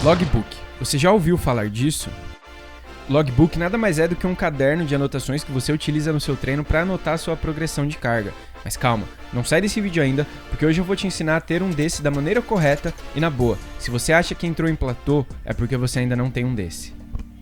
Logbook. Você já ouviu falar disso? Logbook nada mais é do que um caderno de anotações que você utiliza no seu treino para anotar a sua progressão de carga. Mas calma, não sai desse vídeo ainda, porque hoje eu vou te ensinar a ter um desse da maneira correta e na boa. Se você acha que entrou em platô, é porque você ainda não tem um desse.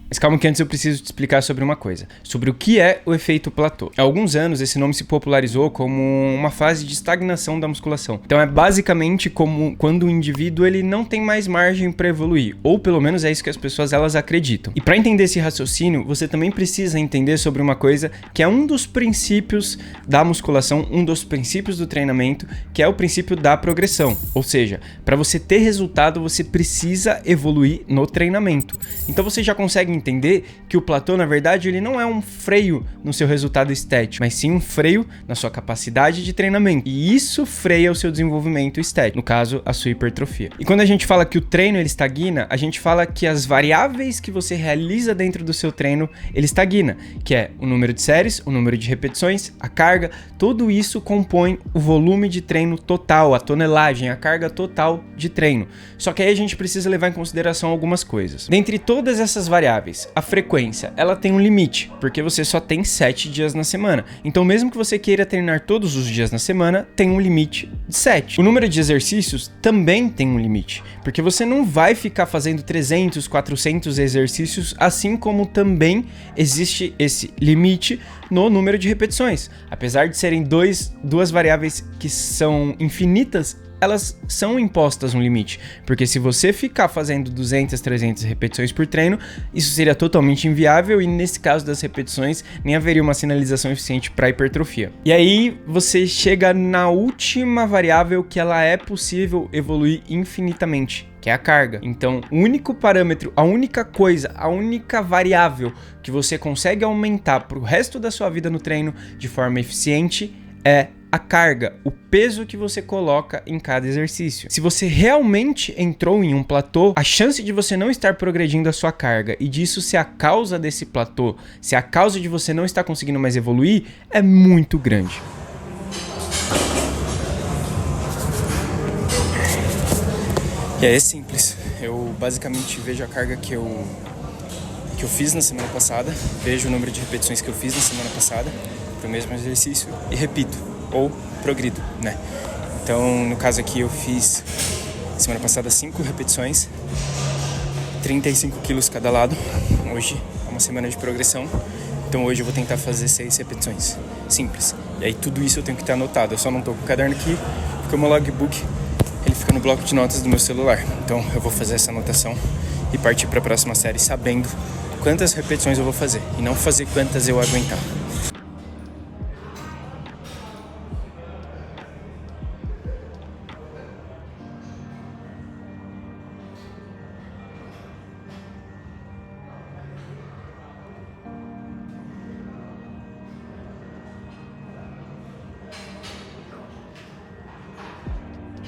Mas calma que antes eu preciso te explicar sobre uma coisa, sobre o que é o efeito platô. Há alguns anos esse nome se popularizou como uma fase de estagnação da musculação. Então é basicamente como quando o indivíduo ele não tem mais margem para evoluir, ou pelo menos é isso que as pessoas elas acreditam. E para entender esse raciocínio, você também precisa entender sobre uma coisa que é um dos princípios da musculação, um dos princípios do treinamento, que é o princípio da progressão. Ou seja, para você ter resultado, você precisa evoluir no treinamento. Então você já consegue entender que o platô, na verdade, ele não é um freio no seu resultado estético, mas sim um freio na sua capacidade de treinamento. E isso freia o seu desenvolvimento estético, no caso, a sua hipertrofia. E quando a gente fala que o treino ele estagna, a gente fala que as variáveis que você realiza dentro do seu treino, ele estagna, que é o número de séries, o número de repetições, a carga, tudo isso compõe o volume de treino total, a tonelagem, a carga total de treino. Só que aí a gente precisa levar em consideração algumas coisas. Dentre todas essas variáveis, a frequência, ela tem um limite, porque você só tem 7 dias na semana. Então, mesmo que você queira treinar todos os dias na semana, tem um limite de 7. O número de exercícios também tem um limite, porque você não vai ficar fazendo 300, 400 exercícios, assim como também existe esse limite no número de repetições. Apesar de serem duas variáveis que são infinitas, elas são impostas um limite, porque se você ficar fazendo 200, 300 repetições por treino, isso seria totalmente inviável e nesse caso das repetições nem haveria uma sinalização eficiente para hipertrofia. E aí você chega na última variável que ela é possível evoluir infinitamente, que é a carga. Então, o único parâmetro, a única coisa, a única variável que você consegue aumentar para o resto da sua vida no treino de forma eficiente é a carga, o peso que você coloca em cada exercício. Se você realmente entrou em um platô, a chance de você não estar progredindo a sua carga e disso ser a causa desse platô, se a causa de você não estar conseguindo mais evoluir, é muito grande. E aí é simples, eu basicamente vejo a carga que eu fiz na semana passada, vejo o número de repetições que eu fiz na semana passada para o mesmo exercício e repito. Ou progrido, né? Então, no caso aqui, eu fiz semana passada 5 repetições, 35 quilos cada lado. Hoje é uma semana de progressão, então hoje eu vou tentar fazer 6 repetições. Simples. E aí tudo isso eu tenho que ter anotado. Eu só não tô com o caderno aqui, porque o meu logbook ele fica no bloco de notas do meu celular. Então eu vou fazer essa anotação e partir para a próxima série sabendo quantas repetições eu vou fazer e não fazer quantas eu aguentar.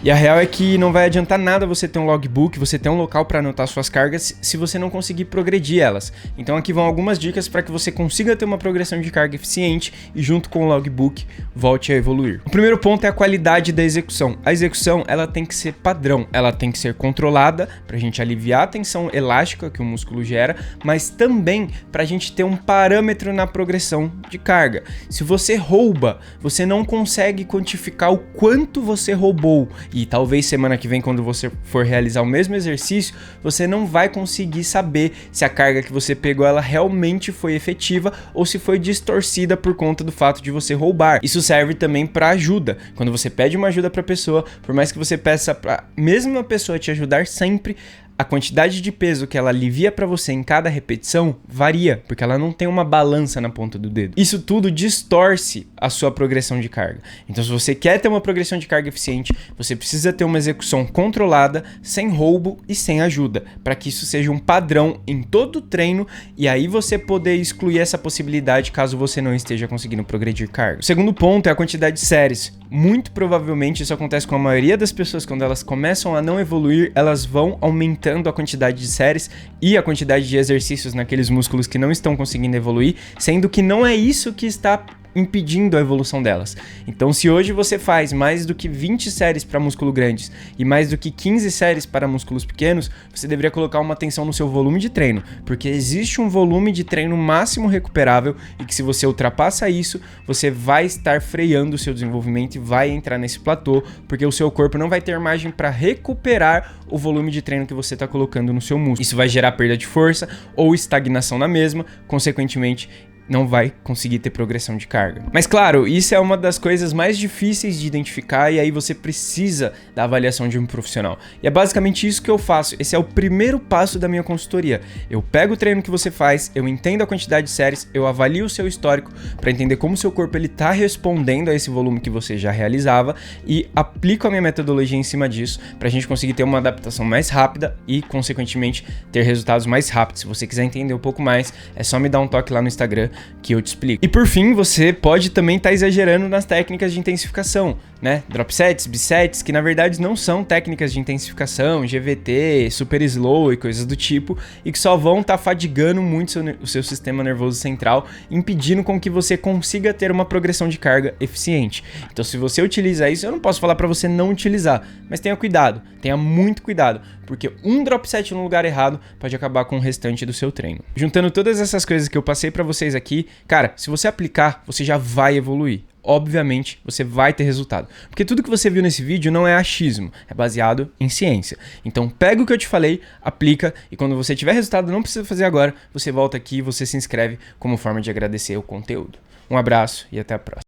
E a real é que não vai adiantar nada você ter um logbook, você ter um local para anotar suas cargas se você não conseguir progredir elas. Então aqui vão algumas dicas para que você consiga ter uma progressão de carga eficiente e junto com o logbook volte a evoluir. O primeiro ponto é a qualidade da execução. A execução ela tem que ser padrão, ela tem que ser controlada para a gente aliviar a tensão elástica que o músculo gera, mas também para a gente ter um parâmetro na progressão de carga. Se você rouba, você não consegue quantificar o quanto você roubou. E talvez semana que vem, quando você for realizar o mesmo exercício, você não vai conseguir saber se a carga que você pegou ela realmente foi efetiva ou se foi distorcida por conta do fato de você roubar. Isso serve também para ajuda. Quando você pede uma ajuda para a pessoa, por mais que você peça para a mesma pessoa te ajudar sempre, a quantidade de peso que ela alivia para você em cada repetição varia, porque ela não tem uma balança na ponta do dedo. Isso tudo distorce a sua progressão de carga. Então, se você quer ter uma progressão de carga eficiente, você precisa ter uma execução controlada, sem roubo e sem ajuda, para que isso seja um padrão em todo o treino e aí você poder excluir essa possibilidade caso você não esteja conseguindo progredir carga. O segundo ponto é a quantidade de séries. Muito provavelmente isso acontece com a maioria das pessoas quando elas começam a não evoluir, elas vão aumentando a quantidade de séries e a quantidade de exercícios naqueles músculos que não estão conseguindo evoluir, sendo que não é isso que está impedindo a evolução delas. Então, se hoje você faz mais do que 20 séries para músculo grandes e mais do que 15 séries para músculos pequenos, você deveria colocar uma atenção no seu volume de treino, porque existe um volume de treino máximo recuperável e que se você ultrapassa isso, você vai estar freando o seu desenvolvimento e vai entrar nesse platô, porque o seu corpo não vai ter margem para recuperar o volume de treino que você está colocando no seu músculo. Isso vai gerar perda de força ou estagnação na mesma, consequentemente, não vai conseguir ter progressão de carga. Mas claro, isso é uma das coisas mais difíceis de identificar e aí você precisa da avaliação de um profissional. E é basicamente isso que eu faço. Esse é o primeiro passo da minha consultoria. Eu pego o treino que você faz, eu entendo a quantidade de séries, eu avalio o seu histórico para entender como o seu corpo ele tá respondendo a esse volume que você já realizava e aplico a minha metodologia em cima disso para a gente conseguir ter uma adaptação mais rápida e, consequentemente, ter resultados mais rápidos. Se você quiser entender um pouco mais, é só me dar um toque lá no Instagram que eu te explico. E por fim, você pode também estar exagerando nas técnicas de intensificação, né? Drop sets, bisets, que na verdade não são técnicas de intensificação, GVT, super slow e coisas do tipo, e que só vão estar fadigando muito o seu sistema nervoso central, impedindo com que você consiga ter uma progressão de carga eficiente. Então, se você utiliza isso, eu não posso falar para você não utilizar, mas tenha cuidado, tenha muito cuidado, porque um drop set no lugar errado pode acabar com o restante do seu treino. Juntando todas essas coisas que eu passei para vocês aqui, cara, se você aplicar, você já vai evoluir. Obviamente, você vai ter resultado. Porque tudo que você viu nesse vídeo não é achismo, é baseado em ciência. Então, pega o que eu te falei, aplica e quando você tiver resultado, não precisa fazer agora, você volta aqui e você se inscreve como forma de agradecer o conteúdo. Um abraço e até a próxima.